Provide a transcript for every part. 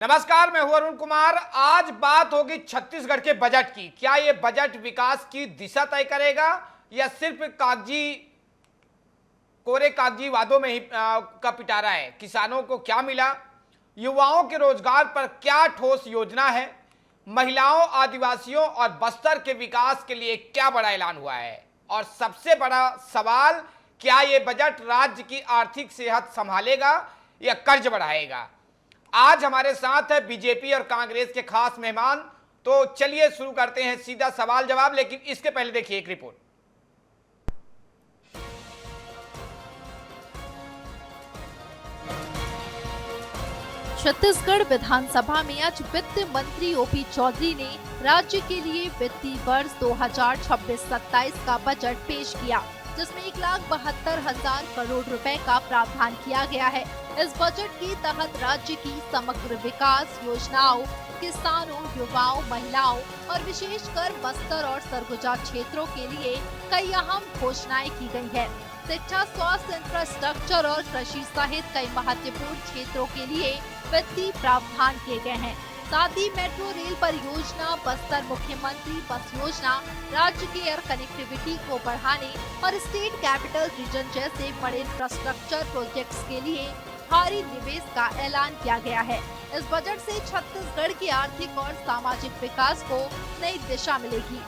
नमस्कार, मैं हूं अरुण कुमार। आज बात होगी छत्तीसगढ़ के बजट की। क्या यह बजट विकास की दिशा तय करेगा या सिर्फ कोरे कागजी वादों में ही का पिटारा है? किसानों को क्या मिला? युवाओं के रोजगार पर क्या ठोस योजना है? महिलाओं, आदिवासियों और बस्तर के विकास के लिए क्या बड़ा ऐलान हुआ है? और सबसे बड़ा सवाल, क्या यह बजट राज्य की आर्थिक सेहत संभालेगा या कर्ज बढ़ाएगा? आज हमारे साथ है बीजेपी और कांग्रेस के खास मेहमान। तो चलिए शुरू करते हैं सीधा सवाल जवाब, लेकिन इसके पहले देखिए एक रिपोर्ट। छत्तीसगढ़ विधानसभा में आज वित्त मंत्री ओपी चौधरी ने राज्य के लिए वित्तीय वर्ष 2026-27 का बजट पेश किया, जिसमें 1,72,000 करोड़ रुपए का प्रावधान किया गया है। इस बजट के तहत राज्य की समग्र विकास योजनाओं, किसानों, युवाओं, महिलाओं और विशेषकर बस्तर और सरगुजा क्षेत्रों के लिए कई अहम घोषणाएं की गई है। शिक्षा, स्वास्थ्य, इंफ्रास्ट्रक्चर और कृषि सहित कई महत्वपूर्ण क्षेत्रों के लिए वित्तीय प्रावधान किए गए हैं। साथ ही मेट्रो रेल परियोजना, बस्तर मुख्यमंत्री बस योजना, राज्य के एयर कनेक्टिविटी को बढ़ाने और स्टेट कैपिटल रीजन जैसे बड़े इंफ्रास्ट्रक्चर प्रोजेक्ट्स के लिए भारी निवेश का ऐलान किया गया है। इस बजट से छत्तीसगढ़ के आर्थिक और सामाजिक विकास को नई दिशा मिलेगी।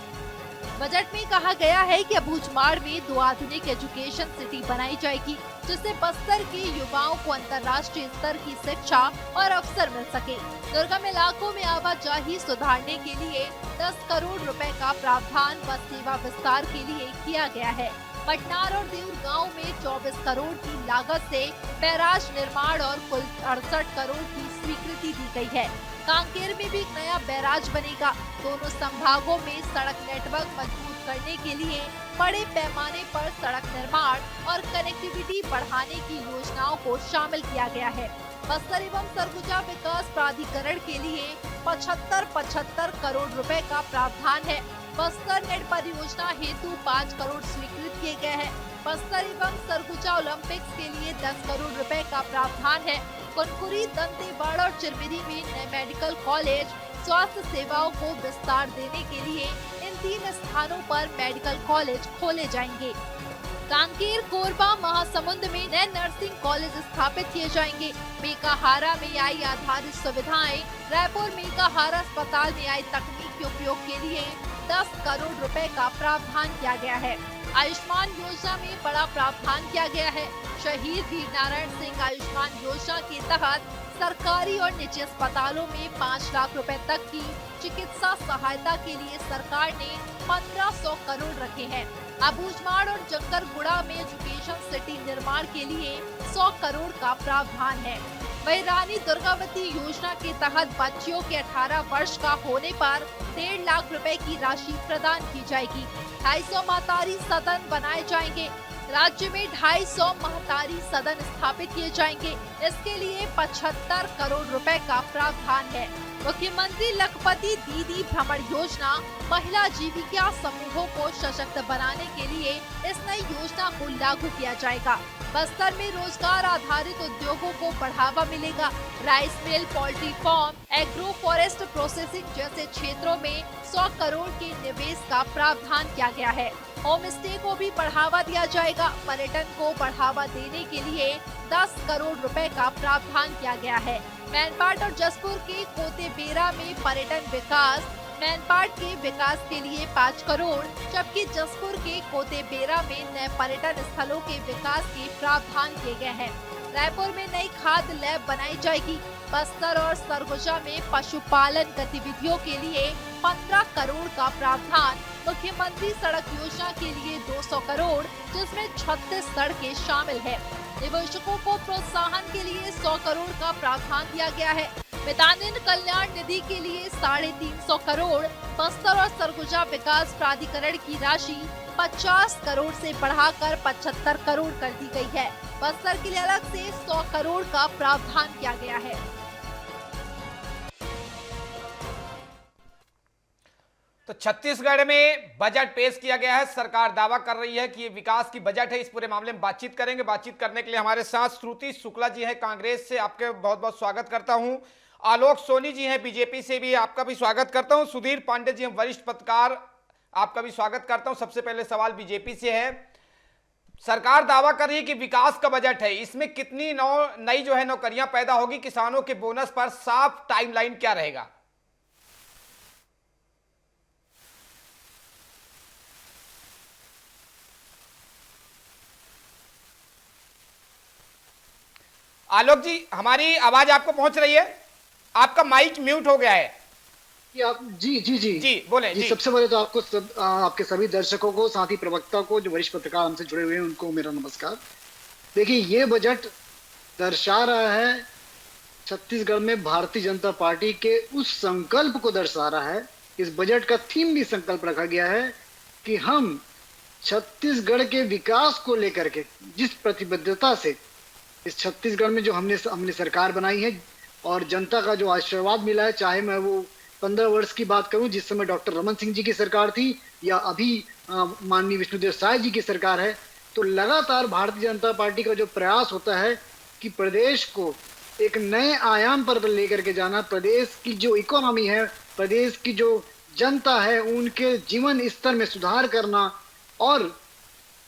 बजट में कहा गया है कि अबूझमाड़ में 2 आधुनिक एजुकेशन सिटी बनाई जाएगी, जिससे बस्तर के युवाओं को अंतर्राष्ट्रीय स्तर की शिक्षा और अवसर मिल सके। दुर्गम इलाकों में आवाजाही सुधारने के लिए 10 करोड़ रुपए का प्रावधान बस सेवा विस्तार के लिए किया गया है। पटनार और देउर गांव में 24 करोड़ की लागत से बैराज निर्माण और कुल 68 करोड़ की स्वीकृति दी गई है। कांकेर में भी एक नया बैराज बनेगा। दोनों संभागों में सड़क नेटवर्क मजबूत करने के लिए बड़े पैमाने पर सड़क निर्माण और कनेक्टिविटी बढ़ाने की योजनाओं को शामिल किया गया है। बस्तर एवं सरगुजा विकास प्राधिकरण के लिए 75 करोड़ रुपए का प्रावधान है। बस्तर नेट परियोजना हेतु 5 करोड़ स्वीकृत किए गए हैं। बस्तर एवं सरगुजा ओलंपिक्स के लिए 10 करोड़ रुपए का प्रावधान है। कुनकुरी, दंतेवाड़ा और चिरमिरी में नए मेडिकल कॉलेज, स्वास्थ्य सेवाओं को विस्तार देने के लिए इन 3 स्थानों पर मेडिकल कॉलेज खोले जाएंगे। कांकेर, कोरबा, महासमुंद में नए नर्सिंग कॉलेज स्थापित किए जाएंगे। मेकाहारा में आई आधारित सुविधाएं, रायपुर मेकाहारा अस्पताल में आई तकनीक के उपयोग के लिए 10 करोड़ रुपए का प्रावधान किया गया है। आयुष्मान योजना में बड़ा प्रावधान किया गया है। शहीद वीर नारायण सिंह आयुष्मान योजना के तहत सरकारी और निजी अस्पतालों में 5 लाख रुपए तक की चिकित्सा सहायता के लिए सरकार ने 1500 करोड़ रखे हैं। अबूझमाड़ और जंगरगुड़ा में एजुकेशन सिटी निर्माण के लिए 100 करोड़ का प्रावधान है। वहीं रानी दुर्गावती योजना के तहत बच्चियों के 18 वर्ष का होने पर 1.5 लाख रुपए की राशि प्रदान की जाएगी। 250 महतारी सदन बनाए जाएंगे। राज्य में 250 महतारी सदन स्थापित किए जाएंगे। इसके लिए 75 करोड़ रुपए का प्रावधान है। मुख्यमंत्री लखपति दीदी भ्रमण योजना महिला जीविका समूहों को सशक्त बनाने के लिए इस नई योजना को लागू किया जाएगा। बस्तर में रोजगार आधारित उद्योगों को बढ़ावा मिलेगा। Rice mill, poultry farm, agro forest processing जैसे क्षेत्रों में 100 करोड़ के निवेश का प्रावधान किया गया है। होम स्टे को भी बढ़ावा दिया जाएगा। पर्यटन को बढ़ावा देने के लिए 10 करोड़ रुपए का प्रावधान किया गया है। मैनपाट और जसपुर के कोतेबेरा में पर्यटन विकास, मैनपाट के विकास के लिए 5 करोड़, जबकि जसपुर के कोतेबेरा में नए पर्यटन स्थलों के विकास के प्रावधान किए गए हैं। रायपुर में नई खाद लैब बनाई जाएगी। बस्तर और सरगुजा में पशुपालन गतिविधियों के लिए 15 करोड़ का प्रावधान। मुख्यमंत्री सड़क योजना के लिए 200 करोड़, जिसमें 36 सड़कें शामिल है। निवेशकों को प्रोत्साहन के लिए 100 करोड़ का प्रावधान दिया गया है। मितानिन कल्याण निधि के लिए 350 करोड़। बस्तर और सरगुजा विकास प्राधिकरण की राशि 50 करोड़ से बढ़ाकर 75 करोड़ कर दी गई है। बस्तर के लिए अलग से 100 करोड़ का प्रावधान किया गया है। तो छत्तीसगढ़ में बजट पेश किया गया है। सरकार दावा कर रही है कि ये विकास की बजट है। इस पूरे मामले में बातचीत करेंगे। बातचीत करने के लिए हमारे साथ श्रुति शुक्ला जी हैं कांग्रेस से। आपके बहुत बहुत स्वागत करता हूं। आलोक सोनी जी हैं बीजेपी से भी, आपका भी स्वागत करता हूं। सुधीर पांडे जी हैं वरिष्ठ पत्रकार, आपका भी स्वागत करता हूं। सबसे पहले सवाल बीजेपी से है। सरकार दावा कर रही है कि विकास का बजट है, इसमें कितनी नई जो है नौकरियां पैदा होगी, किसानों के बोनस पर साफ टाइमलाइन क्या रहेगा? आलोक जी, हमारी आवाज आपको पहुंच रही है? आपका माइक म्यूट हो गया है। आप जी जी जी जी बोले जी। सबसे पहले तो आपको आपके सभी दर्शकों को, साथ ही प्रवक्ता को, जो वरिष्ठ पत्रकार हमसे जुड़े हुए हैं, उनको मेरा नमस्कार। देखिए, ये बजट दर्शा रहा है, छत्तीसगढ़ में भारतीय जनता पार्टी के उस संकल्प को दर्शा रहा है। इस बजट का थीम भी संकल्प रखा गया है कि हम छत्तीसगढ़ के विकास को लेकर के जिस प्रतिबद्धता से इस छत्तीसगढ़ में जो हमने सरकार बनाई है और जनता का जो आशीर्वाद मिला है, चाहे मैं वो 15 वर्ष की बात करूं जिस समय डॉक्टर रमन सिंह जी की सरकार थी, या अभी माननीय विष्णुदेव साय जी की सरकार है, तो लगातार भारतीय जनता पार्टी का जो प्रयास होता है कि प्रदेश को एक नए आयाम पर लेकर के जाना, प्रदेश की जो इकोनॉमी है, प्रदेश की जो जनता है, उनके जीवन स्तर में सुधार करना, और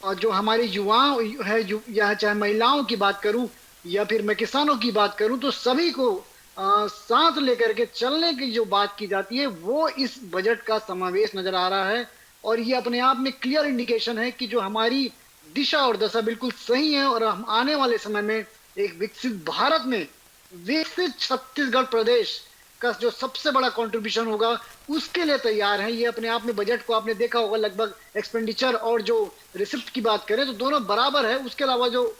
जो हमारे युवाओं है, या चाहे महिलाओं की बात करूं या फिर मैं किसानों की बात करूं, तो सभी को साथ लेकर के चलने की जो बात की जाती है, वो इस बजट का समावेश नजर आ रहा है। और ये अपने आप में क्लियर इंडिकेशन है कि जो हमारी दिशा और दशा बिल्कुल सही है, और हम आने वाले समय में एक विकसित भारत में विकसित छत्तीसगढ़ प्रदेश का जो सबसे बड़ा कंट्रीब्यूशन होगा, उसके लिए तैयार है। ये अपने आप में बजट को आपने देखा होगा, लगभग एक्सपेंडिचर और जो रिसिप्ट की बात करें तो दोनों बराबर है। उसके अलावा जो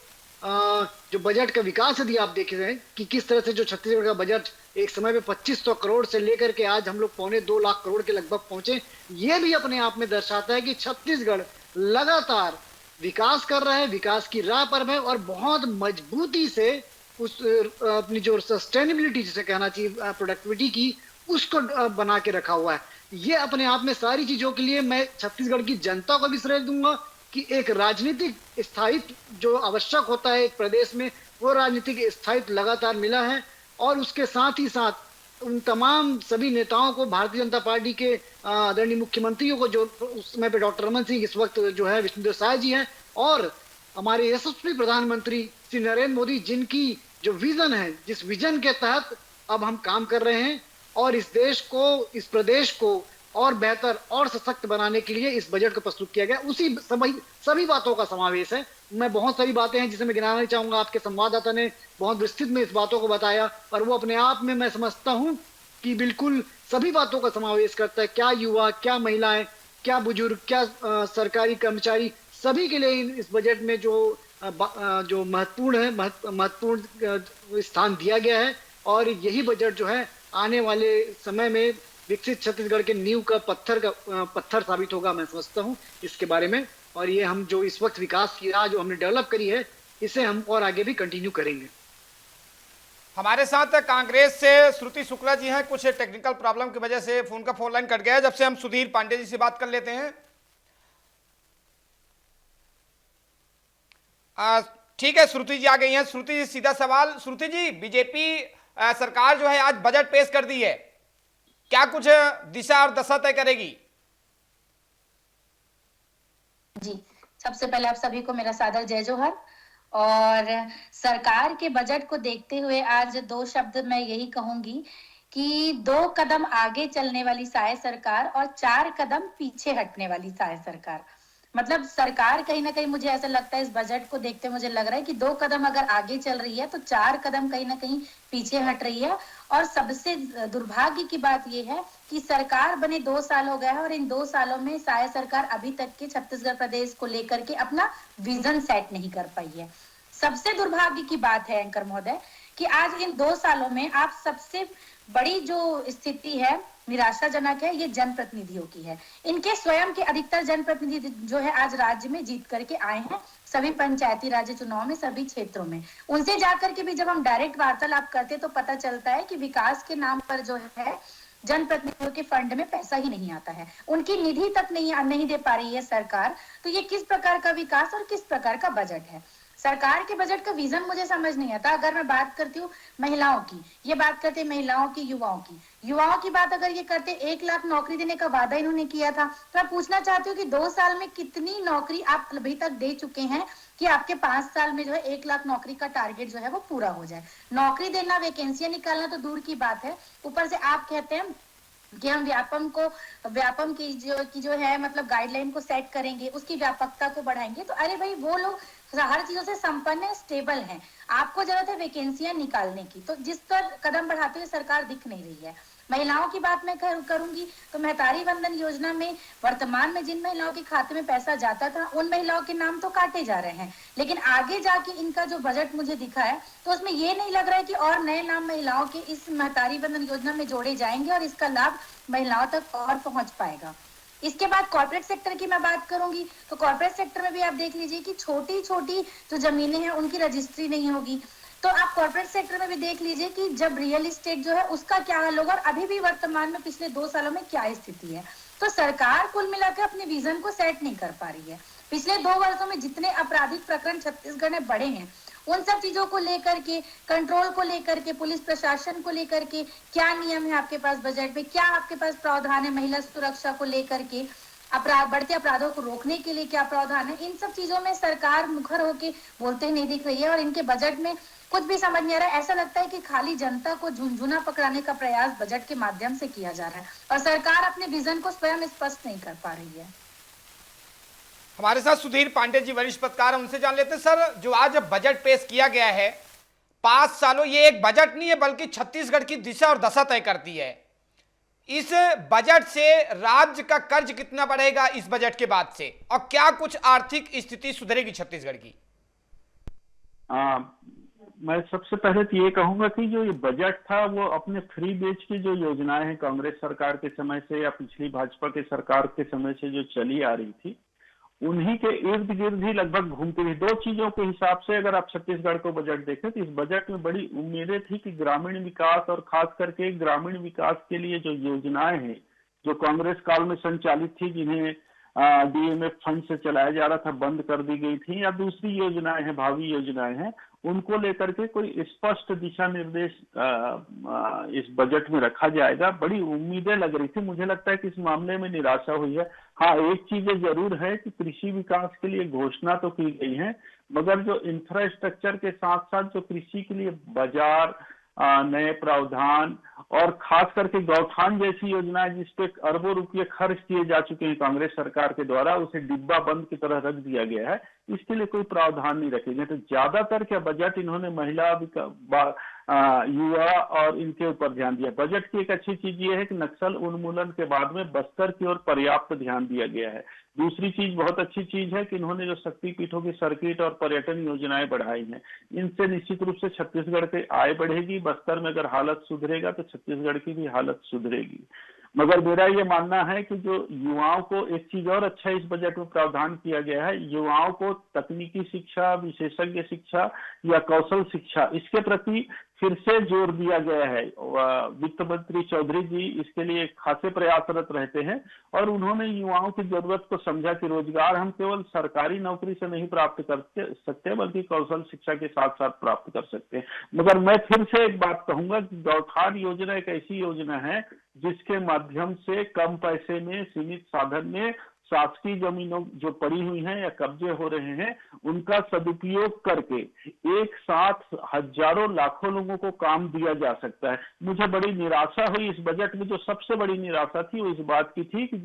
बजट का विकास यदि आप देख रहे हैं कि किस तरह से जो छत्तीसगढ़ का बजट एक समय पे 2500 करोड़ से लेकर के आज हम लोग 2.25 लाख करोड़ के लगभग पहुंचे, ये भी अपने आप में दर्शाता है कि छत्तीसगढ़ लगातार विकास कर रहा है, विकास की राह पर है, और बहुत मजबूती से उस अपनी जो सस्टेनेबिलिटी जिसे कहना चाहिए प्रोडक्टिविटी की, उसको बना के रखा हुआ है। ये अपने आप में सारी चीजों के लिए मैं छत्तीसगढ़ की जनता को भी श्रेय दूंगा कि एक राजनीतिक स्थायित्व जो आवश्यक होता है एक प्रदेश में, वो राजनीतिक स्थायित्व लगातार मिला है। और उसके साथ ही साथ उन तमाम सभी नेताओं को, भारतीय जनता पार्टी के आदरणीय मुख्यमंत्रियों को, जो उस समय पे डॉक्टर रमन सिंह, इस वक्त जो है विष्णुदेव साय जी हैं, और हमारे यशस्वी प्रधानमंत्री श्री नरेंद्र मोदी, जिनकी जो विजन है, जिस विजन के तहत अब हम काम कर रहे हैं, और इस देश को, इस प्रदेश को और बेहतर और सशक्त बनाने के लिए इस बजट को प्रस्तुत किया गया, उसी सभी बातों का समावेश है। मैं बहुत सारी बातें हैं जिसे मैं गिनाना नहीं चाहूंगा, आपके संवाददाता ने बहुत विस्तृत में इस बातों को बताया, और वो अपने आप में मैं समझता हूं कि बिल्कुल सभी बातों का समावेश करता है। क्या युवा, क्या महिलाएं, क्या बुजुर्ग, क्या सरकारी कर्मचारी, सभी के लिए इस बजट में जो महत्वपूर्ण स्थान दिया गया है। और यही बजट जो है आने वाले समय में विकसित छत्तीसगढ़ के नींव का पत्थर साबित होगा, मैं समझता हूं इसके बारे में। और ये हम जो इस वक्त विकास की राह जो हमने डेवलप करी है, इसे हम और आगे भी कंटिन्यू करेंगे। हमारे साथ कांग्रेस से श्रुति शुक्ला जी हैं। कुछ टेक्निकल प्रॉब्लम की वजह से फोन लाइन कट गया है। जब से हम सुधीर पांडे जी से बात कर लेते हैं। ठीक है, श्रुति जी आ गई हैं। श्रुति जी, सीधा सवाल। श्रुति जी, बीजेपी सरकार जो है आज बजट पेश कर दी है, क्या कुछ दिशा और दशा तय करेगी? जी, सबसे पहले आप सभी को मेरा सादर जय जोहर। और सरकार के बजट को देखते हुए आज 2 शब्द मैं यही कहूंगी कि 2 कदम आगे चलने वाली साय सरकार और 4 कदम पीछे हटने वाली साय सरकार। मतलब सरकार कहीं ना कहीं, मुझे ऐसा लगता है इस बजट को देखते मुझे लग रहा है कि 2 कदम अगर आगे चल रही है तो 4 कदम कहीं ना कहीं पीछे हट रही है। और सबसे दुर्भाग्य की बात यह है कि सरकार बने 2 साल हो गया है, और इन 2 सालों में साय सरकार अभी तक के छत्तीसगढ़ प्रदेश को लेकर के अपना विजन सेट नहीं कर पाई है। सबसे दुर्भाग्य की बात है एंकर महोदय कि आज इन 2 सालों में आप सबसे बड़ी जो स्थिति है, निराशाजनक है, ये जनप्रतिनिधियों की है। इनके स्वयं के अधिकतर जनप्रतिनिधि जो है आज राज्य में जीत करके आए हैं, सभी पंचायती राज चुनाव में, सभी क्षेत्रों में। उनसे जाकर के भी जब हम डायरेक्ट वार्तालाप करते तो पता चलता है कि विकास के नाम पर जो है जनप्रतिनिधियों के फंड में पैसा ही नहीं आता है, उनकी निधि तक नहीं दे पा रही है सरकार। तो ये किस प्रकार का विकास और किस प्रकार का बजट है? सरकार के बजट का विजन मुझे समझ नहीं आता। अगर मैं बात करती हूँ महिलाओं की, ये बात करते हैं महिलाओं की, युवाओं की बात अगर ये करते, 1 लाख नौकरी देने का वादा इन्होंने किया था, तो मैं पूछना चाहती हूँ कि 2 साल में कितनी नौकरी आप अभी तक दे चुके हैं कि आपके 5 साल में जो है 1 लाख नौकरी का टारगेट जो है वो पूरा हो जाए। नौकरी देना, वैकेंसियां निकालना तो दूर की बात है, ऊपर से आप कहते हैं कि हम व्यापम की जो है मतलब गाइडलाइन को सेट करेंगे, उसकी व्यापकता को बढ़ाएंगे। तो अरे भाई, वो लोग हर चीजों से संपन्न है, स्टेबल है, आपको जरूरत है वैकेंसियां निकालने की, तो जिस पर कदम बढ़ाते हुए सरकार दिख नहीं रही है। महिलाओं की बात मैं करूंगी तो महतारी वंदन योजना में वर्तमान में जिन महिलाओं के खाते में पैसा जाता था, उन महिलाओं के नाम तो काटे जा रहे हैं, लेकिन आगे जाके इनका जो बजट मुझे दिखा है तो उसमें ये नहीं लग रहा है कि और नए नाम महिलाओं के इस महतारी वंदन योजना में जोड़े जाएंगे और इसका लाभ महिलाओं तक और पहुंच पाएगा। इसके बाद कॉर्पोरेट सेक्टर की मैं बात करूंगी तो कॉर्पोरेट सेक्टर में भी आप देख लीजिए कि छोटी छोटी जो जमीनें हैं उनकी रजिस्ट्री नहीं होगी। तो आप कॉर्पोरेट सेक्टर में भी देख लीजिए कि जब रियल एस्टेट जो है उसका क्या हाल होगा और अभी भी वर्तमान में पिछले 2 सालों में क्या स्थिति है। तो सरकार कुल मिलाकर अपने विजन को सेट नहीं कर पा रही है। पिछले 2 वर्षों में जितने आपराधिक प्रकरण छत्तीसगढ़ में बढ़े हैं, उन सब चीजों को लेकर के, कंट्रोल को लेकर के, पुलिस प्रशासन को लेकर के क्या नियम है आपके पास बजट में, क्या आपके पास प्रावधान है महिला सुरक्षा को लेकर के, बढ़ते अपराधों को रोकने के लिए क्या प्रावधान है, इन सब चीजों में सरकार मुखर होके बोलते नहीं दिख रही है और इनके बजट में कुछ भी समझ नहीं आ रहा है। ऐसा लगता है कि खाली जनता को झुनझुना पकड़ाने का प्रयास बजट के माध्यम से किया जा रहा है और सरकार अपने विजन को स्वयं स्पष्ट नहीं कर पा रही है। हमारे साथ सुधीर पांडे जी वरिष्ठ पत्रकार, उनसे जान लेते हैं। सर, जो आज बजट पेश किया गया है 5 सालों, ये एक बजट नहीं है बल्कि छत्तीसगढ़ की दिशा और दशा तय करती है। इस बजट से राज्य का कर्ज कितना बढ़ेगा इस बजट के बाद से, और क्या कुछ आर्थिक स्थिति सुधरेगी छत्तीसगढ़ की? मैं सबसे पहले तो ये कहूंगा कि जो ये बजट था वो अपने फ्री बेच की जो योजनाएं हैं कांग्रेस सरकार के समय से या पिछली भाजपा के सरकार के समय से जो चली आ रही थी, उन्हीं के इर्द गिर्द ही लगभग घूमती रही। 2 चीजों के हिसाब से अगर आप छत्तीसगढ़ को बजट देखें तो इस बजट में बड़ी उम्मीदें थी कि ग्रामीण विकास और खास करके ग्रामीण विकास के लिए जो योजनाएं हैं जो कांग्रेस काल में संचालित थी, जिन्हें डीएमएफ फंड से चलाया जा रहा था, बंद कर दी गई थी, या दूसरी योजनाएं हैं, भावी योजनाएं हैं, उनको लेकर के कोई स्पष्ट दिशा निर्देश इस बजट में रखा जाएगा। बड़ी उम्मीदें लग रही थी। मुझे लगता है कि इस मामले में निराशा हुई है। हाँ, एक चीज जरूर है कि कृषि विकास के लिए घोषणा तो की गई है, मगर जो इंफ्रास्ट्रक्चर के साथ साथ जो कृषि के लिए बाजार, नए प्रावधान और खास करके गौठान जैसी योजनाएं जिसपे अरबों रुपये खर्च किए जा चुके हैं कांग्रेस सरकार के द्वारा, उसे डिब्बा बंद की तरह रख दिया गया है। इसके लिए कोई प्रावधान नहीं रखे गए। तो ज्यादातर क्या बजट इन्होंने महिला, युवा और इनके ऊपर ध्यान दिया। बजट की एक अच्छी चीज ये है कि नक्सल उन्मूलन के बाद में बस्तर की ओर पर्याप्त ध्यान दिया गया है। दूसरी चीज, बहुत अच्छी चीज है कि इन्होंने जो शक्तिपीठों की सर्किट और पर्यटन योजनाएं बढ़ाई हैं, इनसे निश्चित रूप से छत्तीसगढ़ की आय बढ़ेगी। बस्तर में अगर हालत सुधरेगा तो छत्तीसगढ़ की भी हालत सुधरेगी। मगर मेरा ये मानना है कि जो युवाओं को, एक चीज और अच्छा इस बजट में प्रावधान किया गया है, युवाओं को तकनीकी शिक्षा, विशेषज्ञ शिक्षा या कौशल शिक्षा, इसके प्रति फिर से जोर दिया गया है। वित्त मंत्री चौधरी जी इसके लिए खासे प्रयासरत रहते हैं और उन्होंने युवाओं की जरूरत को समझा कि रोजगार हम केवल सरकारी नौकरी से नहीं प्राप्त कर सकते बल्कि कौशल शिक्षा के साथ साथ प्राप्त कर सकते हैं। मगर मैं फिर से एक बात कहूंगा कि गौठान योजना एक ऐसी योजना है जिसके माध्यम से कम पैसे में, सीमित साधन में शासकीय जमीनों जो पड़ी हुई हैं या कब्जे हो रहे हैं, उनका सदुपयोग करके एक साथ हजारों लाखों लोगों को काम दिया जा सकता है। मुझे बड़ी निराशा हुई इस बजट में। जो सबसे बड़ी निराशा थी वो इस बात की थी कि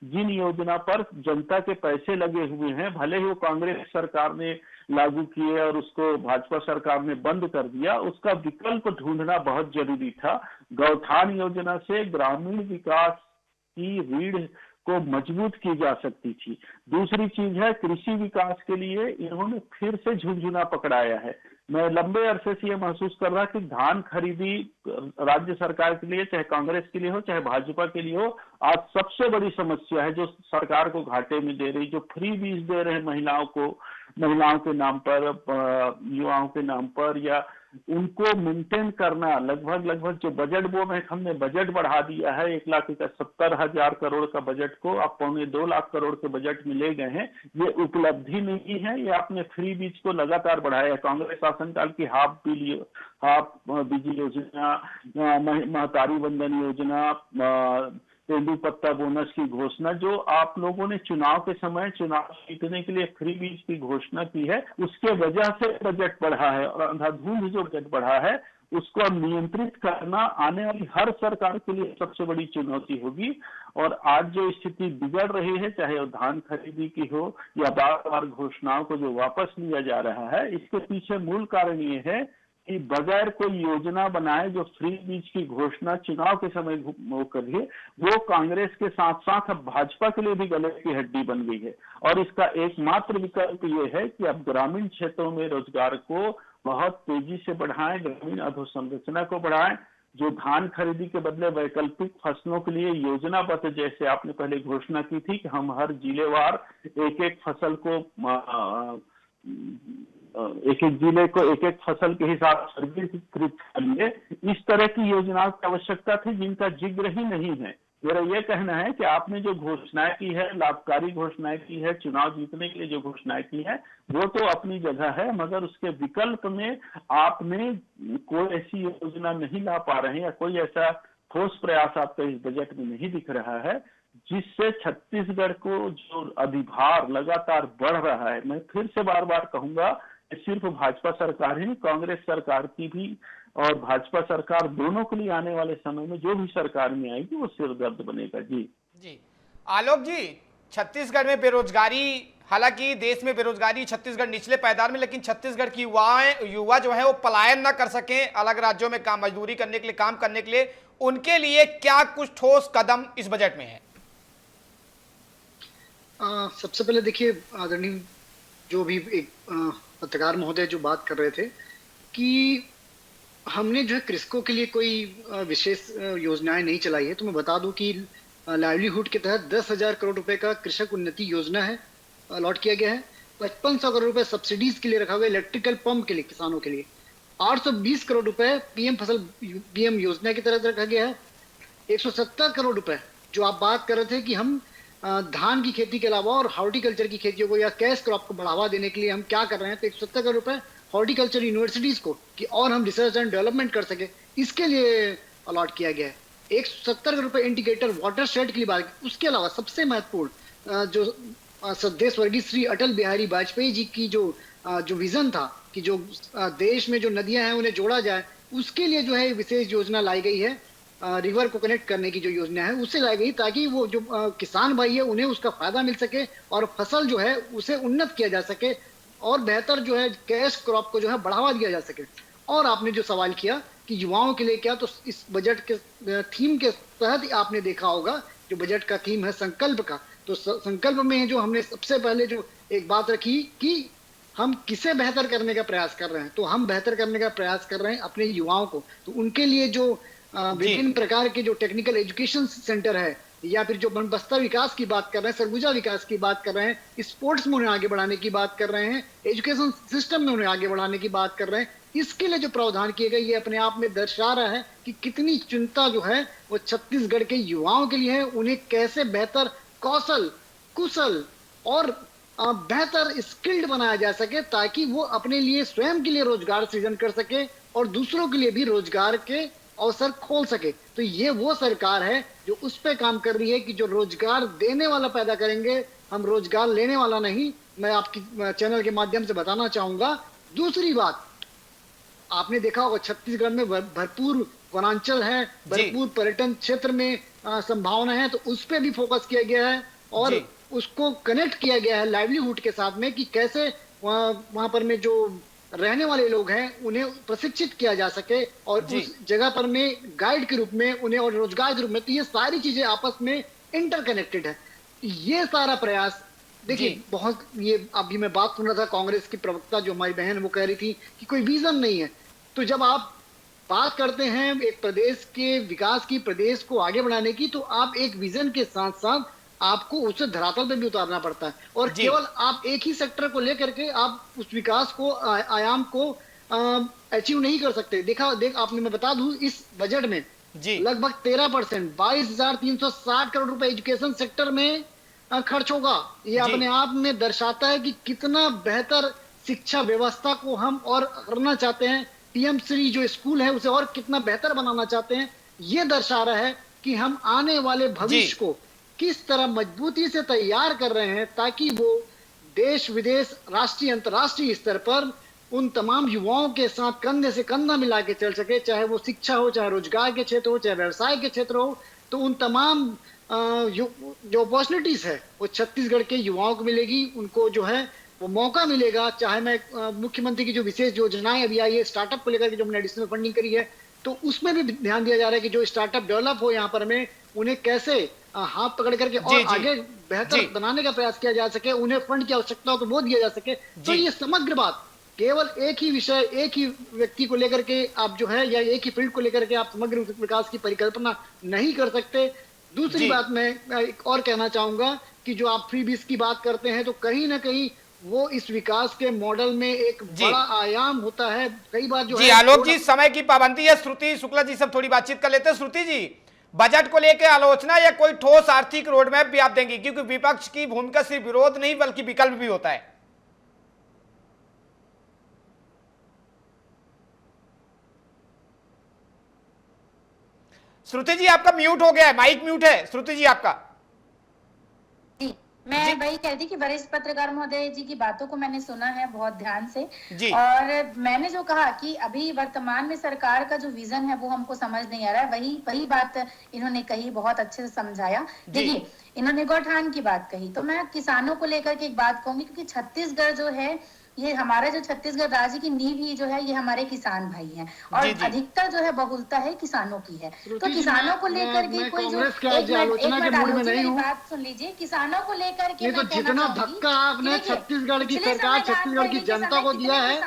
जिन योजना पर जनता के पैसे लगे हुए हैं, भले ही वो कांग्रेस सरकार ने लागू किए और उसको भाजपा सरकार ने बंद कर दिया, उसका विकल्प ढूंढना बहुत जरूरी था। गौठान योजना से ग्रामीण विकास की रीढ़ को मजबूत की जा सकती थी। दूसरी चीज है, कृषि विकास के लिए इन्होंने फिर से झुनझुना पकड़ाया है। मैं लंबे अरसे से ये महसूस कर रहा कि धान खरीदी राज्य सरकार के लिए, चाहे कांग्रेस के लिए हो चाहे भाजपा के लिए हो, आज सबसे बड़ी समस्या है जो सरकार को घाटे में दे रही। जो फ्री बीज दे रहे हैं महिलाओं को, महिलाओं के नाम पर, युवाओं के नाम पर, या उनको मेंटेन करना, लगभग जो बजट वो में हमने बजट बढ़ा दिया है 1,70,000 करोड़ का बजट को आप 1.25 लाख करोड़ के बजट में ले गए हैं, ये उपलब्धि नहीं है। ये आपने फ्री बीज को लगातार बढ़ाया। कांग्रेस शासनकाल की हाफ बिजली योजना, महतारी वंदन योजना, तेंदू पत्ता बोनस की घोषणा, जो आप लोगों ने चुनाव जीतने के लिए फ्री बीज की घोषणा की है, उसके वजह से बजट बढ़ा है। और अंधाधुंध जो बजट बढ़ा है उसको अब नियंत्रित करना आने वाली हर सरकार के लिए सबसे बड़ी चुनौती होगी। और आज जो स्थिति बिगड़ रही है, चाहे वो धान खरीदी की हो या बार बार घोषणाओं को जो वापस लिया जा रहा है, इसके पीछे मूल कारण ये है कि बगैर कोई योजना बनाए जो फ्री बीज की घोषणा चुनाव के समय करिए, वो कांग्रेस के साथ साथ अब भाजपा के लिए भी गले की हड्डी बन गई है। और इसका एकमात्र विकल्प ये है कि अब ग्रामीण क्षेत्रों में रोजगार को बहुत तेजी से बढ़ाएं, ग्रामीण अधोसंरचना को बढ़ाएं, जो धान खरीदी के बदले वैकल्पिक फसलों के लिए योजनाबद्ध, जैसे आपने पहले घोषणा की थी कि हम हर जिलेवार एक फसल को एक जिले को एक फसल के हिसाब से वर्गीकृत करेंगे, इस तरह की योजनाओं की आवश्यकता थी जिनका जिक्र ही नहीं है। मेरा यह कहना है कि आपने जो घोषणाएं की है, लाभकारी घोषणाएं की है, चुनाव जीतने के लिए जो घोषणाएं की है, वो तो अपनी जगह है, मगर उसके विकल्प में आपने कोई ऐसी योजना नहीं ला पा रहे हैं या कोई ऐसा ठोस प्रयास आपका इस बजट में नहीं दिख रहा है जिससे छत्तीसगढ़ को जो अधिभार लगातार बढ़ रहा है। मैं फिर से बार बार कहूंगा, सिर्फ भाजपा सरकार ही, कांग्रेस सरकार की भी और भाजपा सरकार दोनों के लिए आने वाले समय में जो भी सरकार में आएगी वो सिरदर्द बनेगा। जी आलोक जी, छत्तीसगढ़ में बेरोजगारी, हालांकि देश में बेरोजगारी छत्तीसगढ़ निचले पायदान में, लेकिन छत्तीसगढ़ की युवा जो है वो पलायन ना कर सके अलग राज्यों में काम मजदूरी करने के लिए, काम करने के लिए, उनके लिए क्या कुछ ठोस कदम इस बजट में है? सबसे पहले देखिए, आदरणीय जो भी एक पत्रकार महोदय जो बात कर रहे थे कि हमने जो है कृषकों के लिए कोई विशेष योजनाएं नहीं चलाई है, तो मैं बता दूं कि लाइवलीहुड के तहत 10,000 करोड़ रुपए का कृषक उन्नति योजना है, अलॉट किया गया है। 5500 करोड़ रुपए सब्सिडीज के लिए रखा हुआ है, इलेक्ट्रिकल पंप के लिए किसानों के लिए। 820 करोड़ रुपए पीएम योजना की तरह रखा गया है। 170 करोड़ रुपए जो आप बात कर रहे थे कि हम धान की खेती के अलावा और हॉर्टिकल्चर की खेतियों को या कैश क्रॉप को बढ़ावा देने के लिए हम क्या कर रहे हैं, तो 170 करोड़ रुपए हॉर्टिकल्चर यूनिवर्सिटीज को कि और हम रिसर्च एंड डेवलपमेंट कर सके, इसके लिए अलॉट किया गया है। 170 करोड़ रुपए इंडिकेटर वाटर शेड के लिए बात की। उसके अलावा सबसे महत्वपूर्ण जो देश स्वर्गीय श्री अटल बिहारी वाजपेयी जी की जो विजन था कि जो देश में जो नदियां हैं उन्हें जोड़ा जाए, उसके लिए जो है विशेष योजना लाई गई है। रिवर को कनेक्ट करने की जो योजना है उससे लाई गई, ताकि वो जो किसान भाई है उन्हें उसका फायदा मिल सके और फसल जो है उसे उन्नत किया जा सके और बेहतर जो है कैश क्रॉप को जो है बढ़ावा दिया जा सके। और आपने जो सवाल किया कि युवाओं के लिए क्या, तो इस बजट के थीम के तहत आपने देखा होगा जो बजट का थीम है संकल्प का, तो संकल्प में जो हमने सबसे पहले जो एक बात रखी कि हम किसे बेहतर करने का प्रयास कर रहे हैं, तो हम बेहतर करने का प्रयास कर रहे हैं अपने युवाओं को। तो उनके लिए जो विभिन्न प्रकार के जो टेक्निकल एजुकेशन सेंटर है या फिर जो बस्तर विकास की बात कर रहे हैं, सरगुजा विकास की बात कर रहे हैं, स्पोर्ट्स में उन्हें आगे बढ़ाने की बात कर रहे हैं, एजुकेशन सिस्टम में उन्हें आगे बढ़ाने की बात कर रहे हैं, इसके लिए जो प्रावधान किए गए ये अपने आप में दर्शा रहा है कि कितनी चिंता जो है वो छत्तीसगढ़ के युवाओं के लिए है। उन्हें कैसे बेहतर कौशल, कुशल और बेहतर स्किल्ड बनाया जा सके ताकि वो अपने लिए स्वयं के लिए रोजगार सृजन कर सके और दूसरों के लिए भी रोजगार के अवसर खोल सके। तो ये वो सरकार है जो उस पे काम कर रही है कि जो रोजगार देने वाला पैदा करेंगे, हम रोजगार लेने वाला नहीं। मैं आपकी चैनल के माध्यम से बताना चाहूंगा। दूसरी बात, आपने देखा होगा छत्तीसगढ़ में भरपूर वनांचल है, भरपूर पर्यटन क्षेत्र में संभावना है, तो उस पे भी फोकस किया गया है और उसको कनेक्ट किया गया है लाइवलीहुड के साथ में कि कैसे वहां पर में जो रहने वाले लोग हैं उन्हें प्रशिक्षित किया जा सके और उस जगह पर में गाइड के रूप में उन्हें और रोजगार के रूप में। तो ये सारी चीजें आपस में इंटरकनेक्टेड है। ये सारा प्रयास देखिए बहुत, ये अभी मैं बात सुन रहा था कांग्रेस की प्रवक्ता जो हमारी बहन वो कह रही थी कि कोई विजन नहीं है। तो जब आप बात करते हैं एक प्रदेश के विकास की, प्रदेश को आगे बढ़ाने की, तो आप एक विजन के साथ साथ आपको उसे धरातल पे भी उतारना पड़ता है। और केवल आप एक ही सेक्टर को लेकर के आप उस विकास को, आयाम को अचीव नहीं कर सकते। आपने, मैं बता दूं, इस बजट में जी लगभग 13% 22,360 करोड़ रुपए एजुकेशन सेक्टर में खर्च होगा। ये जी। अपने आप में दर्शाता है कि कितना बेहतर शिक्षा व्यवस्था को हम और करना चाहते हैं। पीएम श्री जो स्कूल है उसे और कितना बेहतर बनाना चाहते हैं। ये दर्शा रहा है कि हम आने वाले भविष्य को किस तरह मजबूती से तैयार कर रहे हैं, ताकि वो देश विदेश, राष्ट्रीय अंतर्राष्ट्रीय स्तर पर उन तमाम युवाओं के साथ कंधे से कंधा मिला के चल सके, चाहे वो शिक्षा हो, चाहे रोजगार के क्षेत्र हो, चाहे व्यवसाय के क्षेत्र हो। तो उन तमाम जो अपॉर्चुनिटीज है वो छत्तीसगढ़ के युवाओं को मिलेगी, उनको जो है वो मौका मिलेगा। चाहे मैं मुख्यमंत्री की जो विशेष योजनाएं अभी आई है स्टार्टअप को लेकर के, जो हमने एडिशनल फंडिंग करी है, तो उसमें भी ध्यान दिया जा रहा है कि जो स्टार्टअप डेवलप हो यहाँ पर हमें उन्हें कैसे हाथ पकड़ करके और आगे बेहतर बनाने का प्रयास किया जा सके, उन्हें फंड की आवश्यकता हो तो वो दिया जा सके। तो ये समग्र बात केवल एक ही विषय, एक ही व्यक्ति को लेकर के आप जो है, या एक ही फील्ड को लेकर के आप समग्र विकास की परिकल्पना नहीं कर सकते। दूसरी बात मैं एक और कहना चाहूंगा कि जो आप फ्री बीस की बात करते हैं, तो कहीं ना कहीं वो इस विकास के मॉडल में एक बड़ा आयाम होता है। कई बार जो जी आलोक जी, समय की पाबंदी है, श्रुति शुक्ला जी सब थोड़ी बातचीत कर लेते हैं। श्रुति जी, बजट को लेकर आलोचना या कोई ठोस आर्थिक रोडमैप भी आप देंगे, क्योंकि विपक्ष की भूमिका सिर्फ विरोध नहीं बल्कि विकल्प भी होता है। श्रुति जी आपका म्यूट हो गया है, माइक म्यूट है श्रुति जी आपका। मैं वही कहती कि वरिष्ठ पत्रकार महोदय जी की बातों को मैंने सुना है बहुत ध्यान से जी। और मैंने जो कहा कि अभी वर्तमान में सरकार का जो विजन है वो हमको समझ नहीं आ रहा है, वही बात इन्होंने कही, बहुत अच्छे से समझाया। देखिए, इन्होंने गौठान की बात कही, तो मैं किसानों को लेकर के एक बात कहूंगी, क्योंकि छत्तीसगढ़ जो है, ये हमारा जो छत्तीसगढ़ राज्य की नींव ही जो है, ये हमारे किसान भाई हैं और अधिकतर जो है बहुलता है किसानों की है। तो किसानों को लेकर के कोई जो मेरी बात सुन लीजिए, किसानों को लेकर के तो जितना धक्का आपने छत्तीसगढ़ की सरकार, छत्तीसगढ़ की जनता को दिया है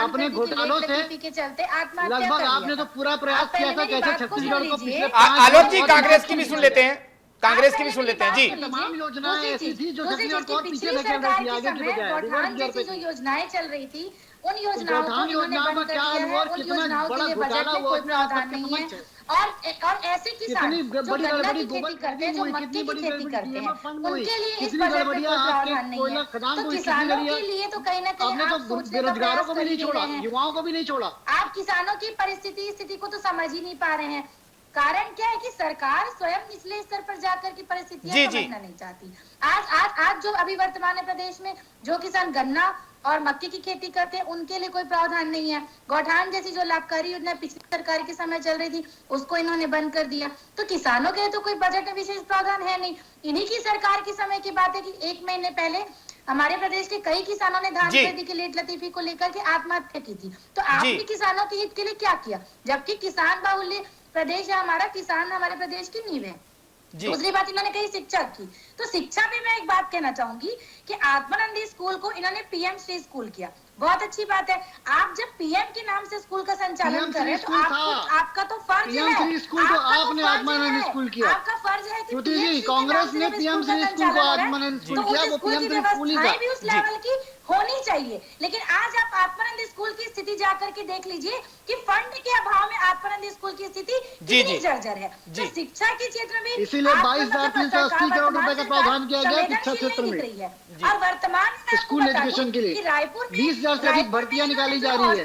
अपने घोटालों से, के चलते आत्महत्या लगभग आपने तो पूरा प्रयास किया था कैसे छत्तीसगढ़ को पिछले आलोक जी कांग्रेस की भी सुन लेते हैं, कांग्रेस की भी सुन लेते हैं जी। तमाम योजनाएं ऐसी थी जो छत्तीसगढ़ को पीछे धकेल रही थी, आगे की बजाय गौठान जैसी जो योजनाएं चल रही थी, उन योजनाओं को इन्होंने बंद कर दिया है। उन योजनाओं के लिए बजट में कोई प्रावधान नहीं है। और ऐसे किसान जो गन्ना की खेती करते हैं, जो मक्के की खेती करते हैं, उनके लिए इस बजट में कोई प्रावधान नहीं है। तो किसानों के लिए तो कहीं ना कहीं आप सोचने का प्रयास कर ही रहे हैं, युवाओं को भी नहीं छोड़ा। आप किसानों की स्थिति को तो समझ ही नहीं पा रहे हैं। कारण क्या है कि सरकार स्वयं निचले स्तर पर जाकर की परिस्थितियां समझना नहीं चाहती। आज जो अभी वर्तमान में प्रदेश में जो किसान गन्ना और मक्के की खेती करते हैं, उनके लिए कोई प्रावधान नहीं है। गौठान जैसी जो लाभकारी योजना पिछली सरकार के समय चल रही थी, उसको इन्होंने बंद कर दिया। तो किसानों के लिए तो कोई बजट में विशेष प्रावधान है नहीं। इन्हीं की सरकार के समय की बात है कि 1 महीने पहले हमारे प्रदेश के कई किसानों ने धान खरीदी की लेट लतीफी को लेकर के आत्महत्या की थी। तो आपने किसानों के हित के लिए क्या किया, जबकि किसान बाहुल्य प्रदेश है हमारा, किसान हमारे प्रदेश की नींव है। दूसरी बात इन्होंने कही शिक्षा की, तो शिक्षा में मैं एक बात कहना चाहूंगी कि आत्मानंदी स्कूल को इन्होंने पीएम श्री स्कूल किया, बहुत अच्छी बात है। आप जब पीएम के नाम से स्कूल का संचालन कर रहे हैं तो आपका तो फर्ज है, आपने आत्मानंद स्कूल किया, आपका फर्ज है कि कांग्रेस ने पीएम श्री स्कूल को आत्मानंद स्कूल किया, वो पीएम श्री स्कूल ही था। भी उस लेवल की होनी चाहिए। लेकिन आज आप आत्मानंद स्कूल की स्थिति जाकर के देख लीजिए कि फंड के अभाव में आत्मानंद स्कूल की स्थिति कितनी जर्जर है। तो शिक्षा के क्षेत्र में इसीलिए 22,380 करोड़ रुपए का प्रावधान किया गया शिक्षा क्षेत्र में और वर्तमान में स्कूल एजुकेशन के लिए रायपुर में 20,000 से अधिक भर्तियां निकाली जा रही है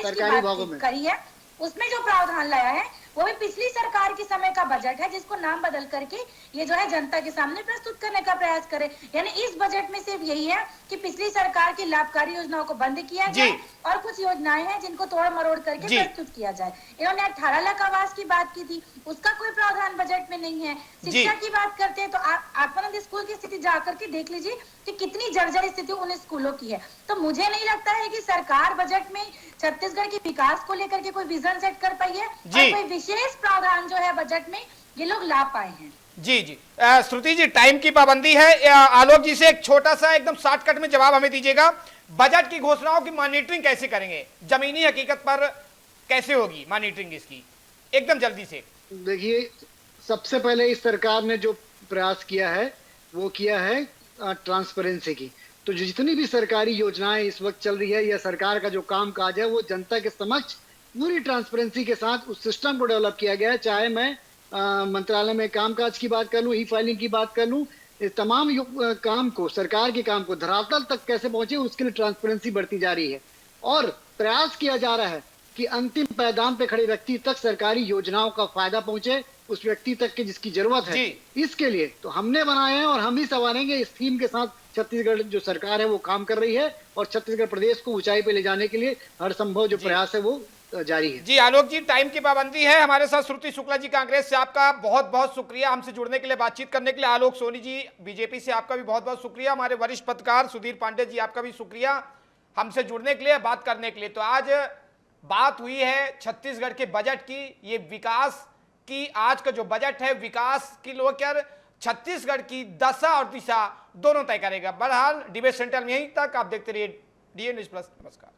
सरकारी भागों में करी है। उसमें जो प्रावधान लाया है वो भी पिछली सरकार के समय का बजट है, जिसको नाम बदल करके ये जो है जनता के सामने प्रस्तुत करने का प्रयास करे। यानी इस बजट में सिर्फ यही है कि पिछली सरकार की लाभकारी योजनाओं को बंद किया जाए और कुछ योजनाएं हैं जिनको तोड़ मरोड़ करके प्रस्तुत किया जाए। इन्होंने 18 लाख आवास की बात की थी, उसका कोई प्रावधान बजट में नहीं है। शिक्षा की बात करते हैं तो आत्मानंद स्कूल की स्थिति जाकर के देख लीजिए कि कितनी जर्जर स्थिति उन स्कूलों की है। तो मुझे नहीं लगता है कि सरकार बजट में छत्तीसगढ़ के विकास को लेकर के कोई विजन सेट कर पाई है और कोई विशेष प्रावधान जो है बजट में ये लोग ला पाए हैं। जी जी श्रुति जी, टाइम की पाबंदी है। आलोक जी से एक छोटा सा एकदम शॉर्टकट में जवाब हमें दीजिएगा, बजट की घोषणाओं की मॉनिटरिंग कैसे करेंगे, जमीनी हकीकत पर कैसे होगी मॉनिटरिंग इसकी, एकदम जल्दी से। देखिए, सबसे पहले इस सरकार ने जो प्रयास किया है वो किया है ट्रांसपेरेंसी की। तो जो जितनी भी सरकारी योजनाएं इस वक्त चल रही है या सरकार का जो काम काज है वो जनता के समक्ष पूरी ट्रांसपेरेंसी के साथ उस सिस्टम को डेवलप किया गया है। चाहे मैं मंत्रालय में कामकाज की बात कर लूं, ई फाइलिंग की बात कर लूं, इस तमाम काम को, सरकार के काम को धरातल तक कैसे पहुंचे उसके लिए ट्रांसपेरेंसी बढ़ती जा रही है और प्रयास किया जा रहा है कि अंतिम पायदान पे खड़े व्यक्ति तक सरकारी योजनाओं का फायदा पहुंचे, उस व्यक्ति तक के जिसकी जरूरत है। इसके लिए तो हमने बनाए हैं और हम ही संवारेंगे। इस थीम के साथ छत्तीसगढ़ जो सरकार है वो काम कर रही है और छत्तीसगढ़ प्रदेश को ऊंचाई पे ले जाने के लिए हर संभव जो प्रयास है वो जारी है। जी आलोक जी, टाइम की पाबंदी है। हमारे साथ श्रुति शुक्ला जी कांग्रेस से, आपका बहुत बहुत शुक्रिया हमसे जुड़ने के लिए, बातचीत करने के लिए। आलोक सोनी जी बीजेपी से, आपका भी बहुत बहुत शुक्रिया। हमारे वरिष्ठ पत्रकार सुधीर पांडे जी, आपका भी शुक्रिया हमसे जुड़ने के लिए, बात करने के लिए। तो आज बात हुई है छत्तीसगढ़ के बजट की। ये विकास की आज का जो बजट है, विकास की लेकर छत्तीसगढ़ की दशा और दिशा दोनों तय करेगा। बहरहाल डिबेट सेंटर में यहीं तक। आप देखते रहिए DN News Plus। नमस्कार।